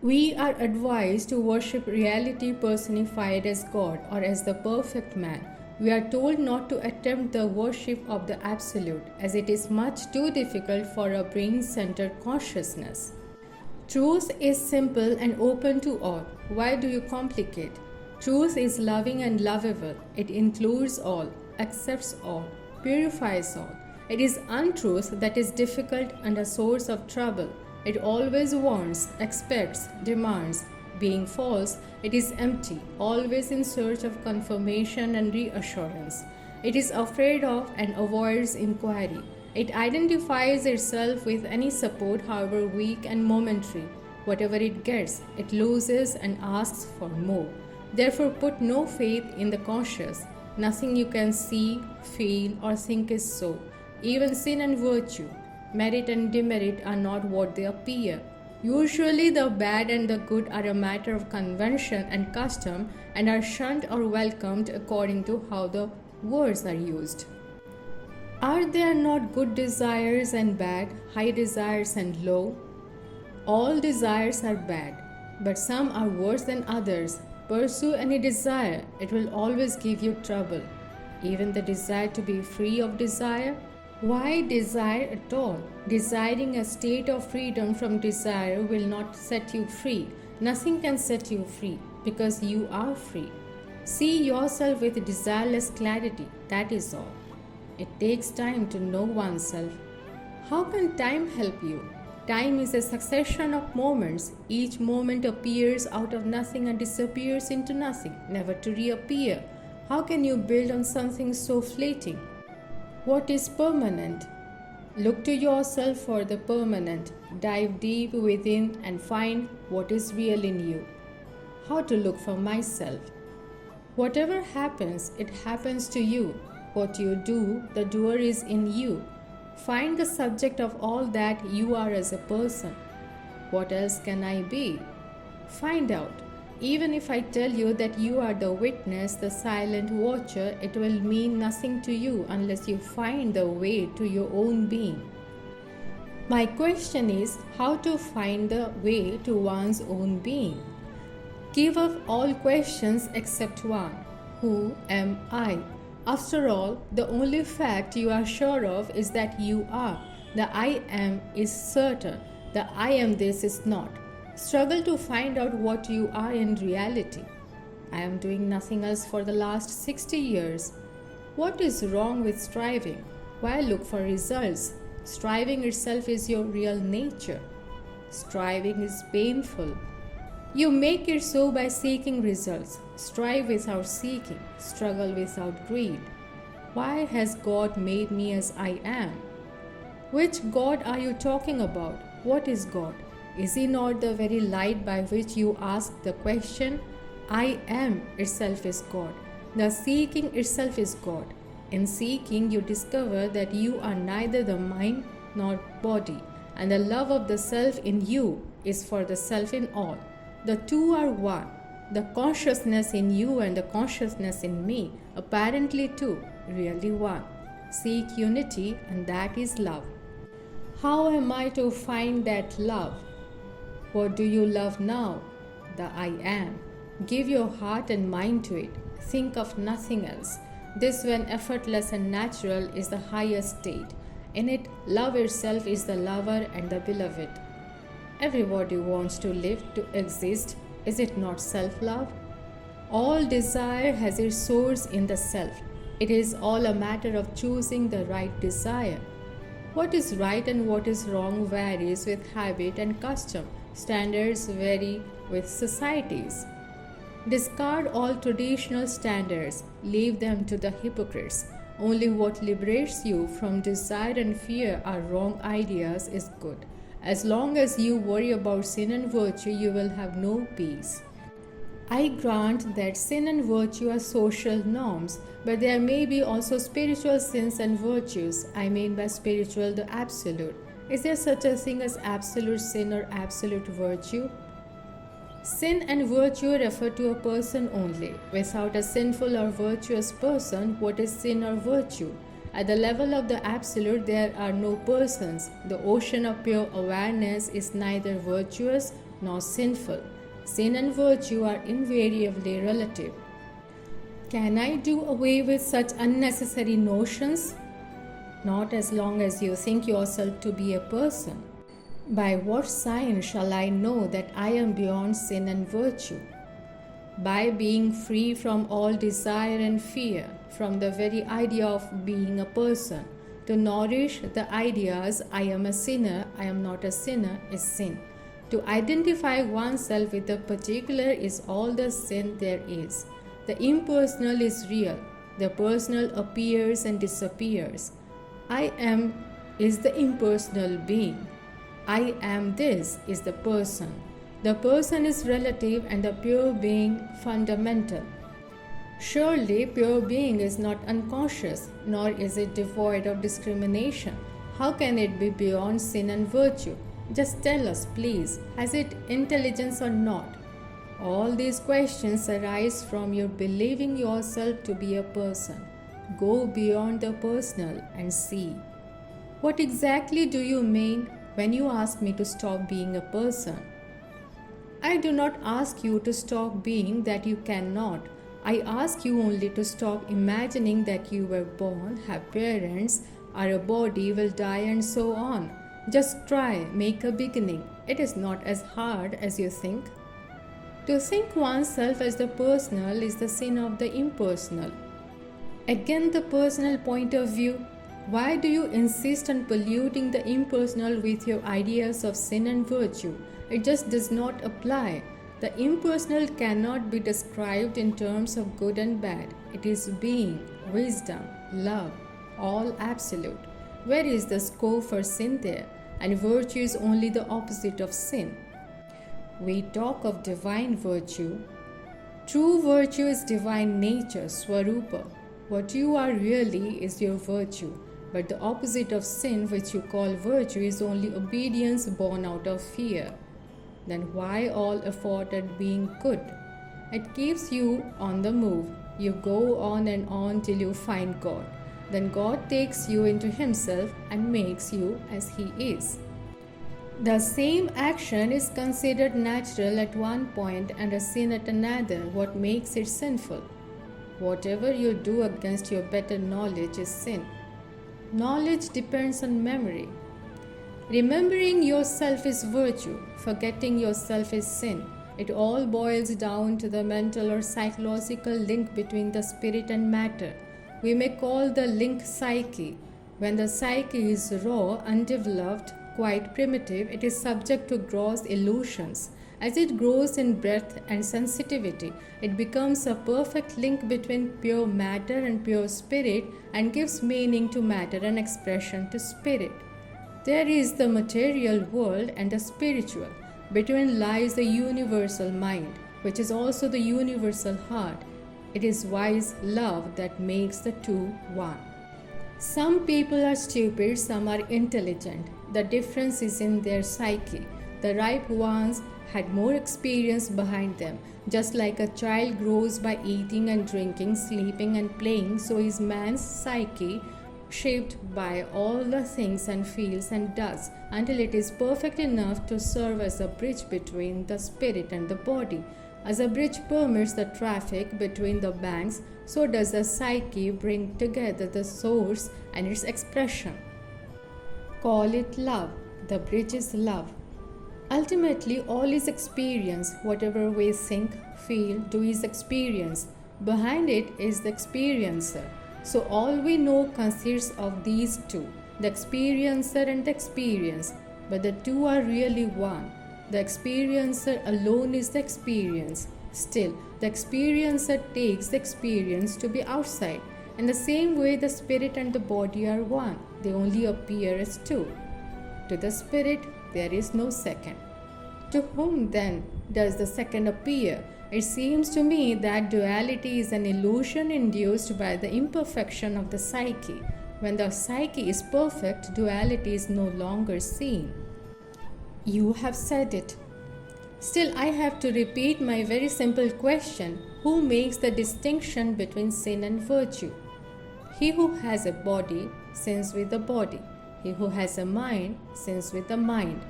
We are advised to worship reality personified as God or as the perfect man. We are told not to attempt the worship of the Absolute, as it is much too difficult for a brain-centered consciousness. Truth is simple and open to all. Why do you complicate? Truth is loving and lovable. It includes all, accepts all, purifies all. It is untruth that is difficult and a source of trouble. It always wants, expects, demands. Being false, it is empty, always in search of confirmation and reassurance. It is afraid of and avoids inquiry. It identifies itself with any support, however weak and momentary. Whatever it gets, it loses and asks for more. Therefore, put no faith in the conscious. Nothing you can see, feel, or think is so. Even sin and virtue, merit and demerit are not what they appear. Usually, the bad and the good are a matter of convention and custom and are shunned or welcomed according to how the words are used. Are there not good desires and bad, high desires and low? All desires are bad, but some are worse than others. Pursue any desire, it will always give you trouble. Even the desire to be free of desire? Why desire at all? Desiring a state of freedom from desire will not set you free. Nothing can set you free because you are free. See yourself with desireless clarity, that is all. It takes time to know oneself. How can time help you? Time is a succession of moments. Each moment appears out of nothing and disappears into nothing, never to reappear. How can you build on something so fleeting? What is permanent? Look to yourself for the permanent. Dive deep within and find what is real in you. How to look for myself? Whatever happens, it happens to you. What you do, the doer is in you. Find the subject of all that you are as a person. What else can I be? Find out. Even if I tell you that you are the witness, the silent watcher, it will mean nothing to you unless you find the way to your own being. My question is how to find the way to one's own being. Give up all questions except one. Who am I? After all, the only fact you are sure of is that you are. The I am is certain. The I am this is not. Struggle to find out what you are in reality. I am doing nothing else for the last 60 years. What is wrong with striving? Why look for results? Striving itself is your real nature. Striving is painful. You make it so by seeking results. Strive without seeking. Struggle without greed. Why has God made me as I am? Which God are you talking about? What is God? Is He not the very light by which you ask the question? I am itself is God. The seeking itself is God. In seeking, you discover that you are neither the mind nor body, and the love of the self in you is for the self in all. The two are one. The consciousness in you and the consciousness in me, apparently two, really one. Seek unity, and that is love. How am I to find that love? What do you love now? The I am. Give your heart and mind to it. Think of nothing else. This, when effortless and natural, is the highest state. In it, love itself is the lover and the beloved. Everybody wants to live, to exist. Is it not self-love? All desire has its source in the self. It is all a matter of choosing the right desire. What is right and what is wrong varies with habit and custom. Standards vary with societies. Discard all traditional standards. Leave them to the hypocrites. Only what liberates you from desire and fear or wrong ideas is good. As long as you worry about sin and virtue, you will have no peace. I grant that sin and virtue are social norms, but there may be also spiritual sins and virtues. I mean by spiritual the absolute. Is there such a thing as absolute sin or absolute virtue? Sin and virtue refer to a person only. Without a sinful or virtuous person, what is sin or virtue? At the level of the absolute, there are no persons. The ocean of pure awareness is neither virtuous nor sinful. Sin and virtue are invariably relative. Can I do away with such unnecessary notions? Not as long as you think yourself to be a person. By what sign shall I know that I am beyond sin and virtue? By being free from all desire and fear, from the very idea of being a person. To nourish the ideas, I am a sinner, I am not a sinner, is sin. To identify oneself with a particular is all the sin there is. The impersonal is real. The personal appears and disappears. I am is the impersonal being. I am this is the person. The person is relative and the pure being fundamental. Surely pure being is not unconscious, nor is it devoid of discrimination. How can it be beyond sin and virtue? Just tell us, please, has it intelligence or not? All these questions arise from your believing yourself to be a person. Go beyond the personal and see. What exactly do you mean when you ask me to stop being a person? I do not ask you to stop being that you cannot. I ask you only to stop imagining that you were born, have parents, are a body, will die, and so on. Just try, make a beginning. It is not as hard as you think. To think oneself as the personal is the sin of the impersonal. Again, the personal point of view. Why do you insist on polluting the impersonal with your ideas of sin and virtue? It just does not apply. The impersonal cannot be described in terms of good and bad. It is being, wisdom, love, all absolute. Where is the scope for sin there? And virtue is only the opposite of sin. We talk of divine virtue. True virtue is divine nature, Swarupa. What you are really is your virtue. But the opposite of sin, which you call virtue, is only obedience born out of fear. Then why all effort at being good? It keeps you on the move. You go on and on till you find God. Then God takes you into Himself and makes you as He is. The same action is considered natural at one point and a sin at another. What makes it sinful? Whatever you do against your better knowledge is sin. Knowledge depends on memory. Remembering yourself is virtue. Forgetting yourself is sin. It all boils down to the mental or psychological link between the spirit and matter. We may call the link psyche. When the psyche is raw, undeveloped, quite primitive, it is subject to gross illusions. As it grows in breadth and sensitivity, it becomes a perfect link between pure matter and pure spirit and gives meaning to matter and expression to spirit. There is the material world and the spiritual. Between lies the universal mind, which is also the universal heart. It is wise love that makes the two one. Some people are stupid, some are intelligent. The difference is in their psyche. The ripe ones had more experience behind them. Just like a child grows by eating and drinking, sleeping and playing, so is man's psyche shaped by all the things and feels and does until it is perfect enough to serve as a bridge between the spirit and the body. As a bridge permits the traffic between the banks, so does the psyche bring together the source and its expression. Call it love. The bridge is love. Ultimately, all is experience. Whatever we think, feel, do is experience. Behind it is the experiencer. So all we know consists of these two, the experiencer and the experience. But the two are really one. The experiencer alone is the experience. Still, the experiencer takes the experience to be outside. In the same way, the spirit and the body are one. They only appear as two. To the spirit, there is no second. To whom then does the second appear? It seems to me that duality is an illusion induced by the imperfection of the psyche. When the psyche is perfect, duality is no longer seen. You have said it. Still, I have to repeat my very simple question. Who makes the distinction between sin and virtue? He who has a body sins with the body. He who has a mind sins with the mind.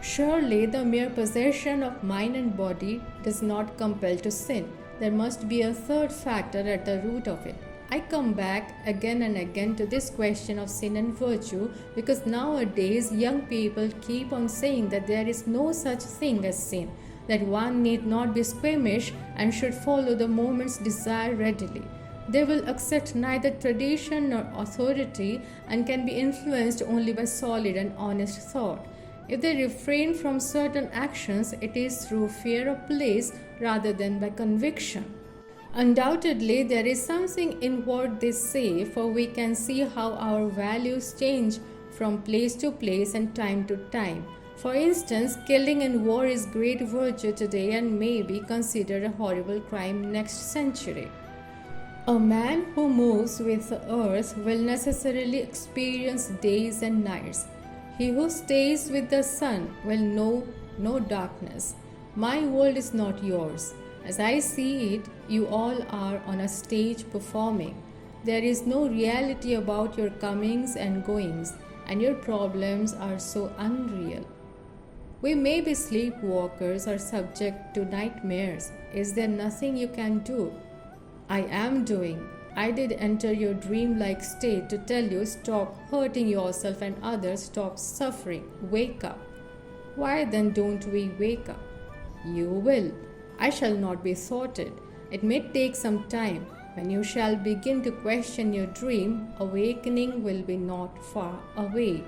Surely the mere possession of mind and body does not compel to sin. There must be a third factor at the root of it. I come back again and again to this question of sin and virtue because nowadays young people keep on saying that there is no such thing as sin, that one need not be squeamish and should follow the moment's desire readily. They will accept neither tradition nor authority and can be influenced only by solid and honest thought. If they refrain from certain actions, it is through fear of place rather than by conviction. Undoubtedly, there is something in what they say, for we can see how our values change from place to place and time to time. For instance, killing in war is great virtue today and may be considered a horrible crime next century. A man who moves with the earth will necessarily experience days and nights. He who stays with the sun will know no darkness. My world is not yours. As I see it, you all are on a stage performing. There is no reality about your comings and goings, and your problems are so unreal. We may be sleepwalkers or subject to nightmares. Is there nothing you can do? I am doing. I did enter your dreamlike state to tell you stop hurting yourself and others, stop suffering, wake up. Why then don't we wake up? You will. I shall not be thwarted. It may take some time. When you shall begin to question your dream, awakening will be not far away.